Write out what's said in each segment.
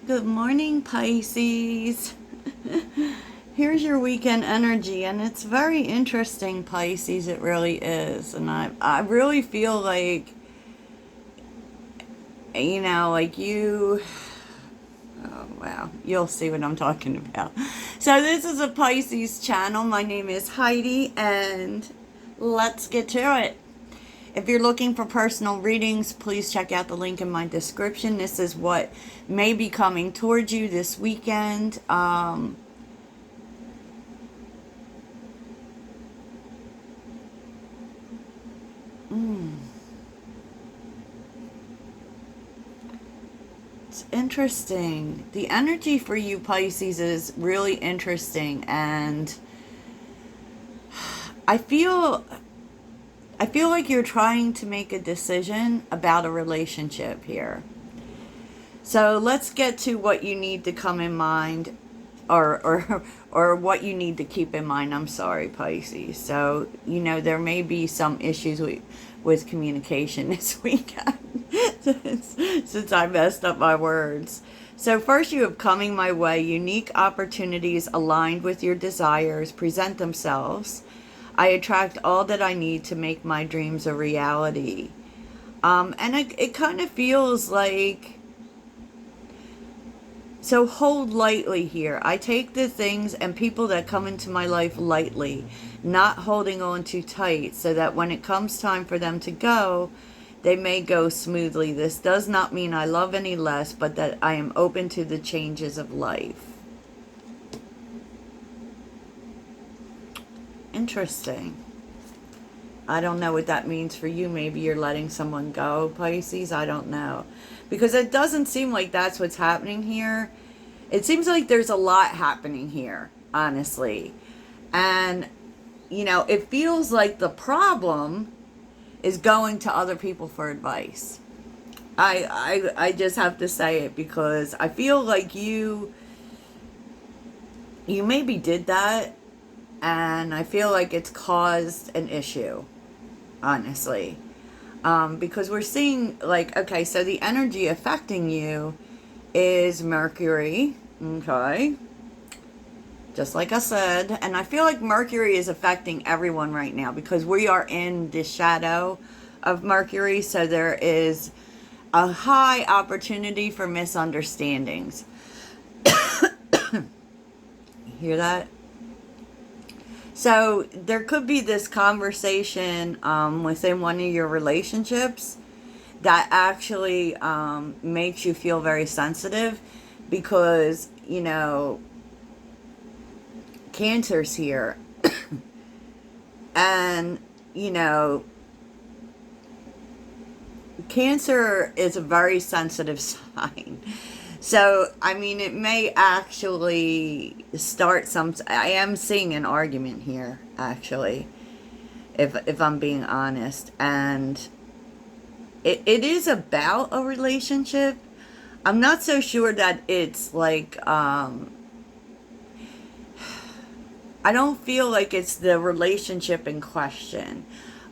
Good morning, Pisces. Here's your weekend energy, and it's very interesting, Pisces. It really is. And I really feel like, like you. Oh, wow. You'll see what I'm talking about. So, this is a Pisces channel. My name is Heidi, and let's get to it. If you're looking for personal readings, please check out the link in my description. This is what may be coming towards you this weekend. It's interesting. The energy for you, Pisces, is really interesting, and I feel I feel like you're trying to make a decision about a relationship here. So let's get to what you need to come in mind, or what you need to keep in mind. I'm sorry, Pisces. So there may be some issues with communication this weekend since I messed up my words. So first, you have coming my way. Unique opportunities aligned with your desires present themselves. I attract all that I need to make my dreams a reality. And it kind of feels like, so hold lightly here. I take the things and people that come into my life lightly, not holding on too tight, so that when it comes time for them to go, they may go smoothly. This does not mean I love any less, but that I am open to the changes of life. Interesting. I don't know what that means for you. Maybe you're letting someone go, Pisces. I don't know. Because it doesn't seem like that's what's happening here. It seems like there's a lot happening here, honestly. And, it feels like the problem is going to other people for advice. I just have to say it, because I feel like you maybe did that, and I feel like it's caused an issue, honestly. Because we're seeing, like, okay, so the energy affecting you is Mercury, okay? Just like I said. And I feel like Mercury is affecting everyone right now, because we are in the shadow of Mercury, so there is a high opportunity for misunderstandings. You hear that? So there could be this conversation within one of your relationships that actually makes you feel very sensitive, because, Cancer's here. And, Cancer is a very sensitive sign. So, I mean, it may actually start some... I am seeing an argument here, actually, if I'm being honest. And it is about a relationship. I'm not so sure that it's like... I don't feel like it's the relationship in question.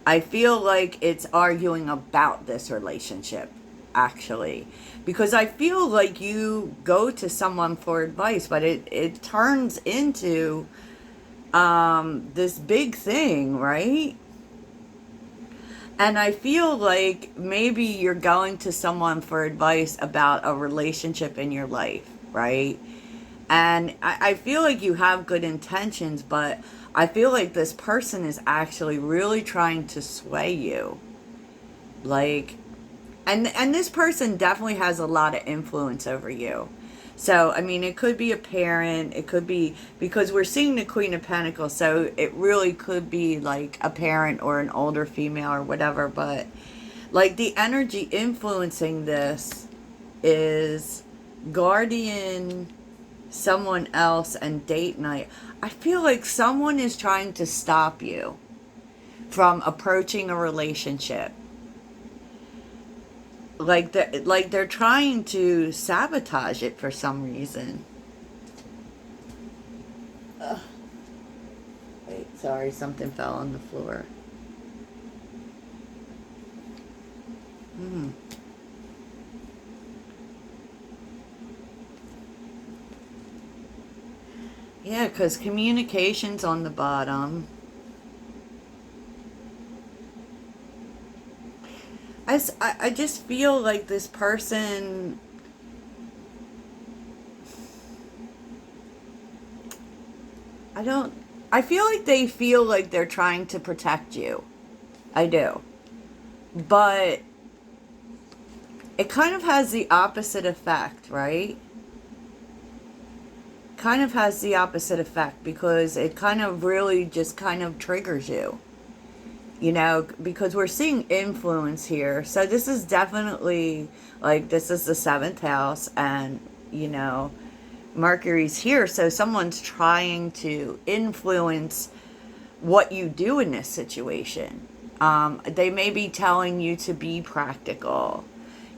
I feel like it's arguing about this relationship, actually. Because I feel like you go to someone for advice, but it turns into this big thing, right? And I feel like maybe you're going to someone for advice about a relationship in your life, right? And I feel like you have good intentions, but I feel like this person is actually really trying to sway you. Like, and this person definitely has a lot of influence over you. So, I mean, it could be a parent. It could be, because we're seeing the Queen of Pentacles, so it really could be like a parent or an older female or whatever. But, like, the energy influencing this is guardian, someone else, and date night. I feel like someone is trying to stop you from approaching a relationship. Like they're trying to sabotage it for some reason. Ugh. Wait, sorry, something fell on the floor. Yeah, because communication's on the bottom. I just feel like this person, I don't, I feel like they feel like they're trying to protect you. I do. But it kind of has the opposite effect, right? Kind of has the opposite effect because it kind of really just kind of triggers you. You know, because we're seeing influence here. So this is definitely like this is the seventh house, and you know, Mercury's here. So someone's trying to influence what you do in this situation. They may be telling you to be practical.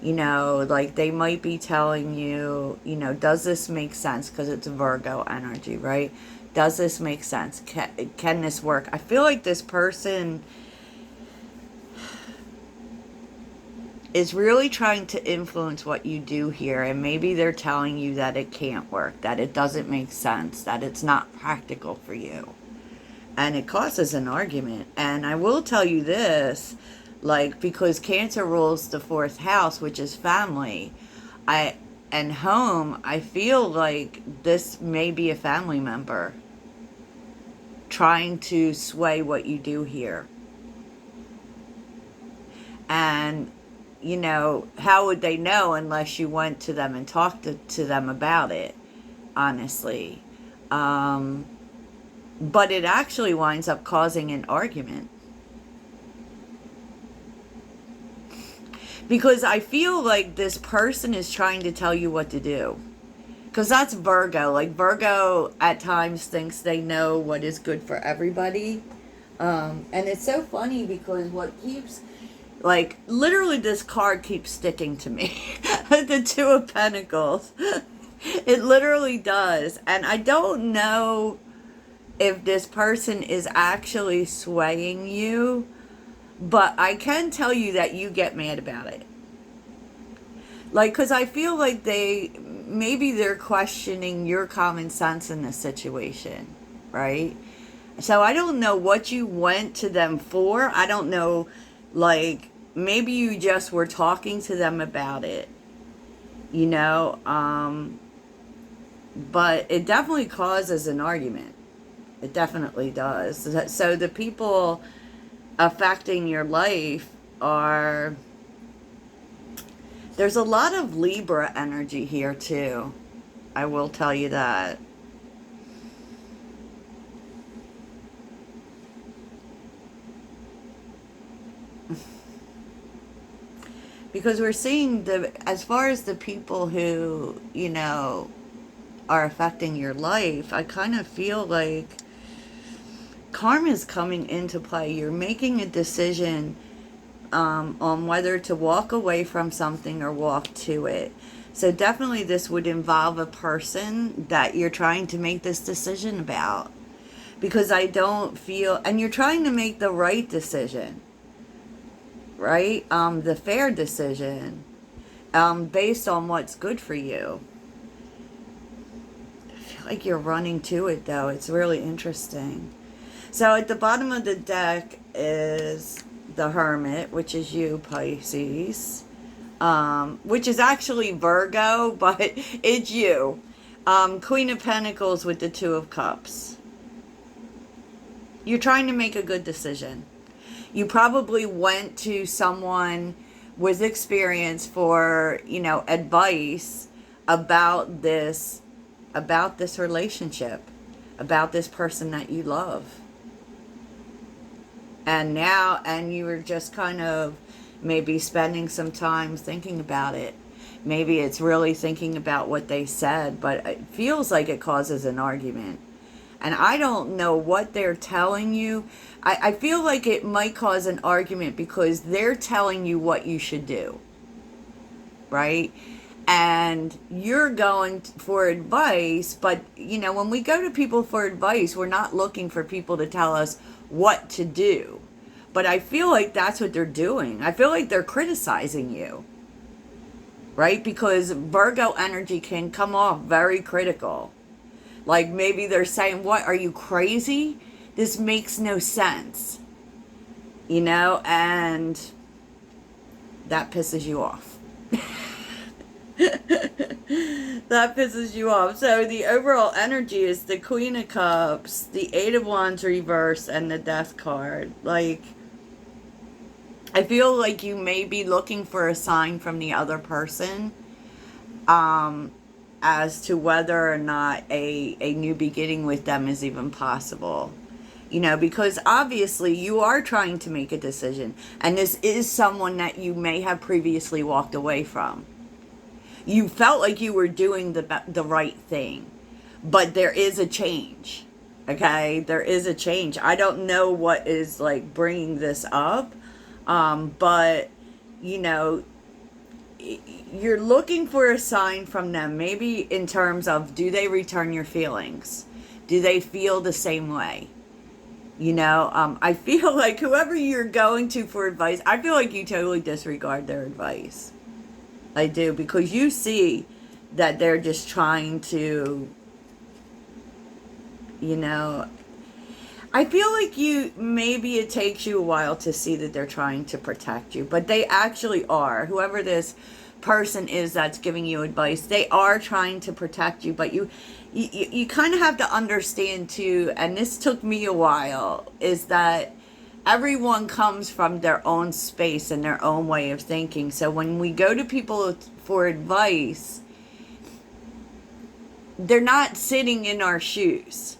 You know, like they might be telling you, you know, does this make sense? Because it's Virgo energy, right? Does this make sense? Can this work? I feel like this person is really trying to influence what you do here, and maybe they're telling you that it can't work, that it doesn't make sense, that it's not practical for you. And it causes an argument. And I will tell you this, like, because Cancer rules the fourth house, which is family, I and home, I feel like this may be a family member trying to sway what you do here. And you know, how would they know unless you went to them and talked to them about it, honestly. But it actually winds up causing an argument. Because I feel like this person is trying to tell you what to do. Because that's Virgo. Like, Virgo at times thinks they know what is good for everybody. And it's so funny because what keeps, like, literally this card keeps sticking to me. The Two of Pentacles. It literally does. And I don't know if this person is actually swaying you, but I can tell you that you get mad about it. Like, because I feel like maybe they're questioning your common sense in this situation, right? So I don't know what you went to them for. I don't know, like, maybe you just were talking to them about it, you know? But it definitely causes an argument. It definitely does. So the people affecting your life are... There's a lot of Libra energy here too. I will tell you that. Because we're seeing as far as the people who, you know, are affecting your life, I kind of feel like karma is coming into play. You're making a decision on whether to walk away from something or walk to it. So definitely this would involve a person that you're trying to make this decision about. Because I don't feel, and you're trying to make the right decision, right? The fair decision, based on what's good for you. I feel like you're running to it though. It's really interesting. So at the bottom of the deck is the Hermit, which is you, Pisces, which is actually Virgo, but it's you. Queen of Pentacles with the Two of Cups. You're trying to make a good decision. You probably went to someone with experience for, you know, advice about this relationship, about this person that you love. And you were just kind of maybe spending some time thinking about it. Maybe it's really thinking about what they said, but it feels like it causes an argument. And I don't know what they're telling you. I feel like it might cause an argument because they're telling you what you should do, right? And you're going for advice, but, you know, when we go to people for advice, we're not looking for people to tell us what to do. But I feel like that's what they're doing. I feel like they're criticizing you, right? Because Virgo energy can come off very critical. Like maybe they're saying, what, are you crazy? This makes no sense. You know, and that pisses you off. That pisses you off. So the overall energy is the Queen of Cups, the Eight of Wands reverse, and the Death card. Like, I feel like you may be looking for a sign from the other person as to whether or not a new beginning with them is even possible. You know, because obviously you are trying to make a decision. And this is someone that you may have previously walked away from. You felt like you were doing the right thing. But there is a change. Okay? There is a change. I don't know what is, like, bringing this up. But, you know, you're looking for a sign from them. Maybe in terms of, do they return your feelings? Do they feel the same way? You know, I feel like whoever you're going to for advice, I feel like you totally disregard their advice. I do, because you see that they're just trying to, you know, I feel like maybe it takes you a while to see that they're trying to protect you, but they actually are. Whoever this person is that's giving you advice, they are trying to protect you, but you kind of have to understand too, and this took me a while, is that everyone comes from their own space and their own way of thinking. So when we go to people for advice, they're not sitting in our shoes.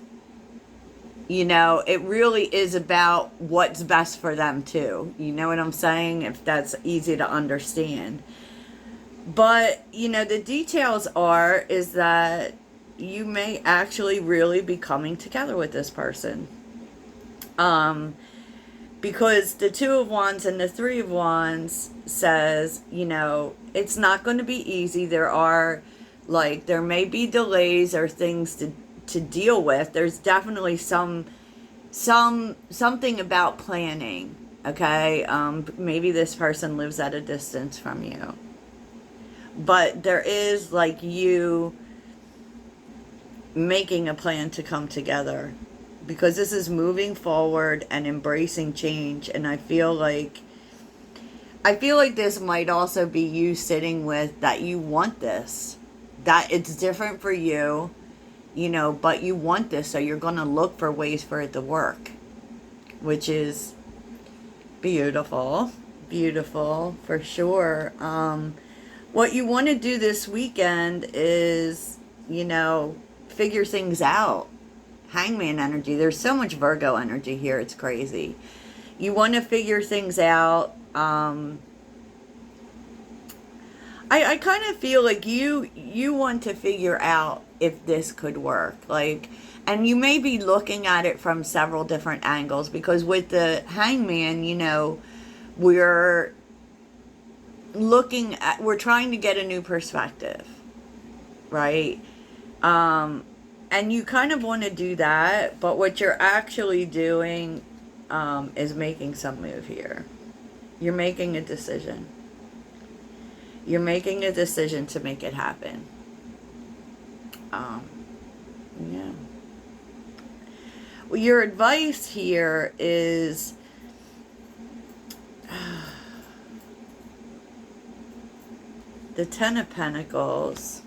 You know, it really is about what's best for them too. You know what I'm saying? If that's easy to understand. But, you know, the details is that you may actually really be coming together with this person. Because the Two of Wands and the Three of Wands says, you know, it's not going to be easy. There may be delays or things to deal with. There's definitely something about planning. Okay. Maybe this person lives at a distance from you. But there is, like, you making a plan to come together, because this is moving forward and embracing change. And I feel like this might also be you sitting with that you want this, that it's different for you, you know, but you want this, so you're going to look for ways for it to work, which is beautiful for sure. What you want to do this weekend is, you know, figure things out. Hangman energy. There's so much Virgo energy here. It's crazy. You want to figure things out. I kind of feel like you want to figure out if this could work. Like, and you may be looking at it from several different angles, because with the Hangman, you know, we're trying to get a new perspective, right? And you kind of want to do that, but what you're actually doing is making some move here. You're making a decision. You're making a decision to make it happen. Yeah. Well, your advice here is the Ten of Pentacles.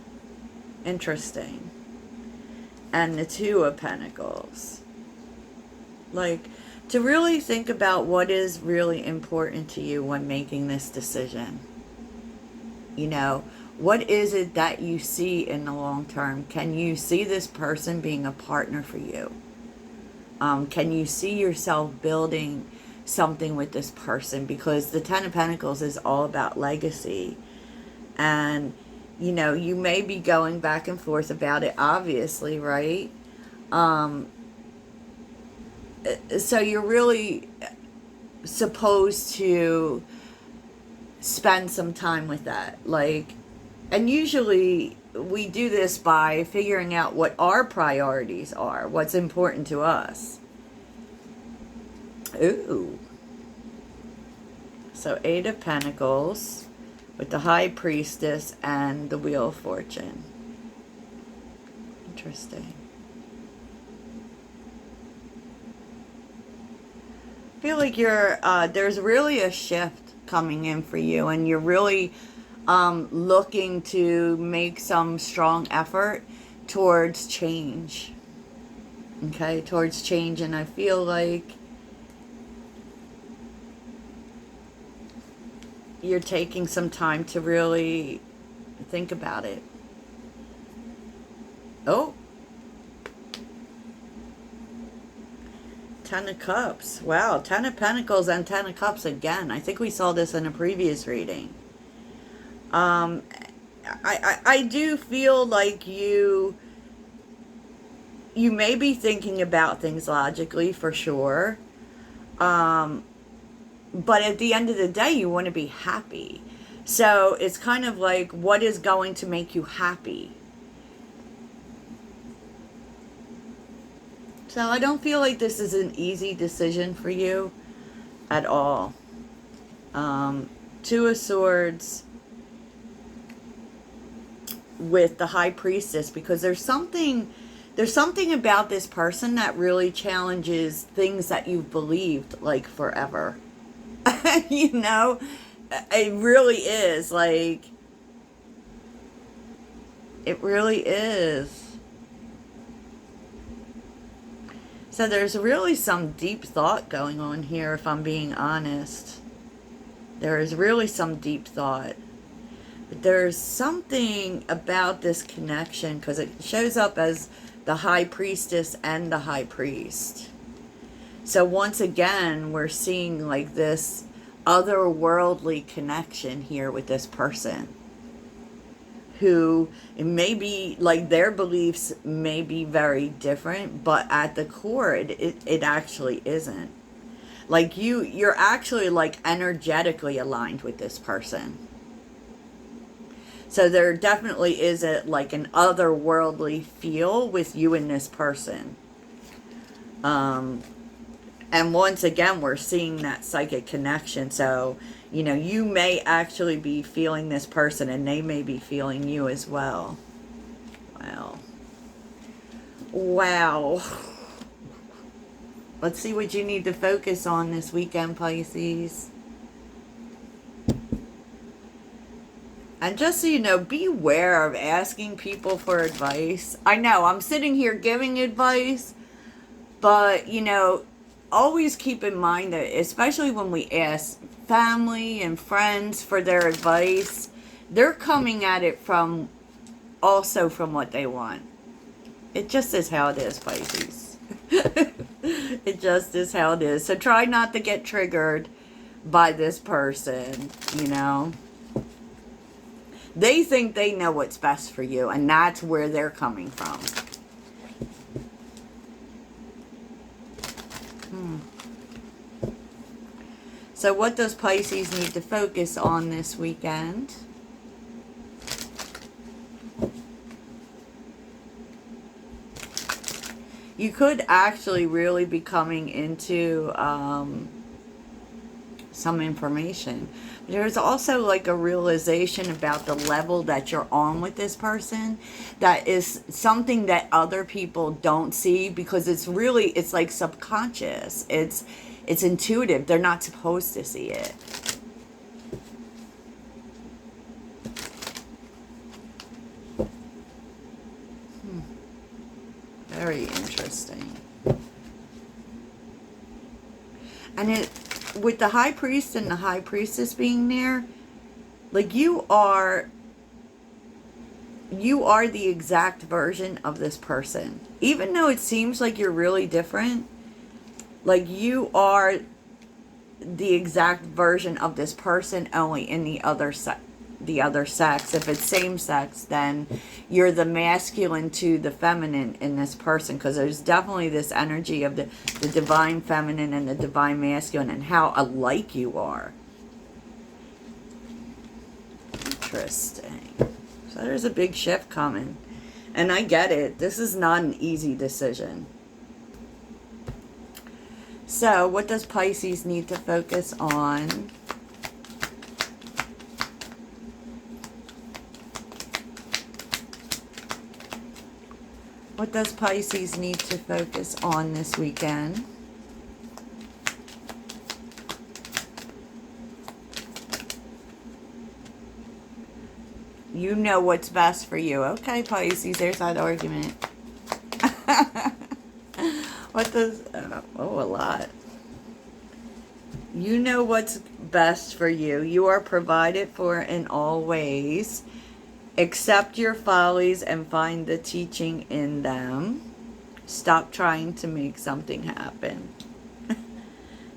Interesting. And the Two of Pentacles. Like, to really think about what is really important to you when making this decision. You know, what is it that you see in the long term? Can you see this person being a partner for you? Can you see yourself building something with this person? Because the Ten of Pentacles is all about legacy. And, you know, you may be going back and forth about it, obviously, right? So you're really supposed to spend some time with that. Like, and usually we do this by figuring out what our priorities are, what's important to us. Ooh. So Eight of Pentacles with the High Priestess and the Wheel of Fortune. Interesting. feel like you're, there's really a shift coming in for you, and you're really looking to make some strong effort towards change. Okay, towards change. And I feel like you're taking some time to really think about it. Oh, 10 of Cups. Wow, 10 of Pentacles and 10 of Cups again. I think we saw this in a previous reading. I do feel like you may be thinking about things logically, for sure. But at the end of the day, you want to be happy. So it's kind of like, what is going to make you happy? So I don't feel like this is an easy decision for you at all. 2 of Swords with the High Priestess, because there's something about this person that really challenges things that you've believed like forever. You know, it really is, like, it really is. So there's really some deep thought going on here, if I'm being honest. There is really some deep thought. But there's something about this connection, because it shows up as the High Priestess and the High Priest. So once again, we're seeing like this otherworldly connection here with this person, who maybe, like, their beliefs may be very different, but at the core, it actually isn't. Like, you're actually, like, energetically aligned with this person. So there definitely is like an otherworldly feel with you and this person. And once again, we're seeing that psychic connection. So, you know, you may actually be feeling this person, and they may be feeling you as well. Wow. Wow. Let's see what you need to focus on this weekend, Pisces. And just so you know, beware of asking people for advice. I know, I'm sitting here giving advice, but, you know, always keep in mind that, especially when we ask family and friends for their advice, they're coming at it from what they want. It just is how it is, Pisces. It just is how it is. So try not to get triggered by this person, you know. They think they know what's best for you, and that's where they're coming from. So what does Pisces need to focus on this weekend? You could actually really be coming into some information. There's also like a realization about the level that you're on with this person that is something that other people don't see, because it's like subconscious. It's intuitive. They're not supposed to see it. Very interesting. And with the High Priest and the High Priestess being there, like, you are the exact version of this person. Even though it seems like you're really different, like, you are the exact version of this person, only in the other sex. If it's same sex, then you're the masculine to the feminine in this person, because there's definitely this energy of the divine feminine and the divine masculine, and how alike you are. Interesting. So there's a big shift coming, and I get it. This is not an easy decision. So what does Pisces need to focus on? What does Pisces need to focus on this weekend? You know what's best for you. Okay, Pisces, there's that argument. What does... oh, a lot. You know what's best for you. You are provided for in all ways. Accept your follies and find the teaching in them. Stop trying to make something happen.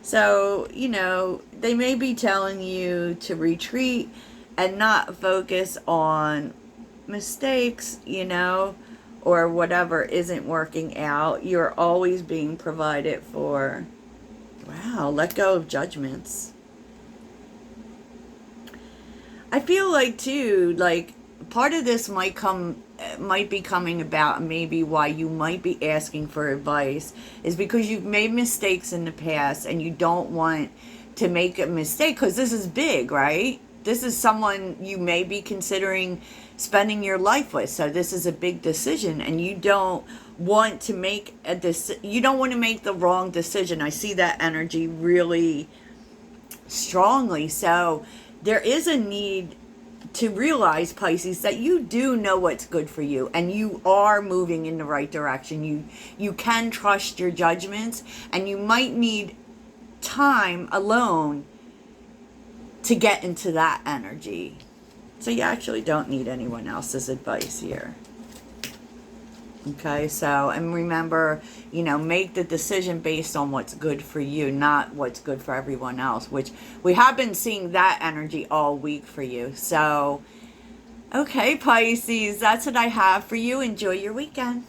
So, you know, they may be telling you to retreat and not focus on mistakes, you know, or whatever isn't working out. You're always being provided for. Wow, let go of judgments. I feel like, too, like, part of this might be coming about, maybe why you might be asking for advice is because you've made mistakes in the past and you don't want to make a mistake, because this is big, right? This is someone you may be considering spending your life with. So this is a big decision, and you don't want to make you don't want to make the wrong decision. I see that energy really strongly. So there is a need to realize, Pisces, that you do know what's good for you and you are moving in the right direction. You can trust your judgments, and you might need time alone to get into that energy. So you actually don't need anyone else's advice here. Okay, so, and remember, you know, make the decision based on what's good for you, not what's good for everyone else, which we have been seeing that energy all week for you. So, okay, Pisces, that's what I have for you. Enjoy your weekend.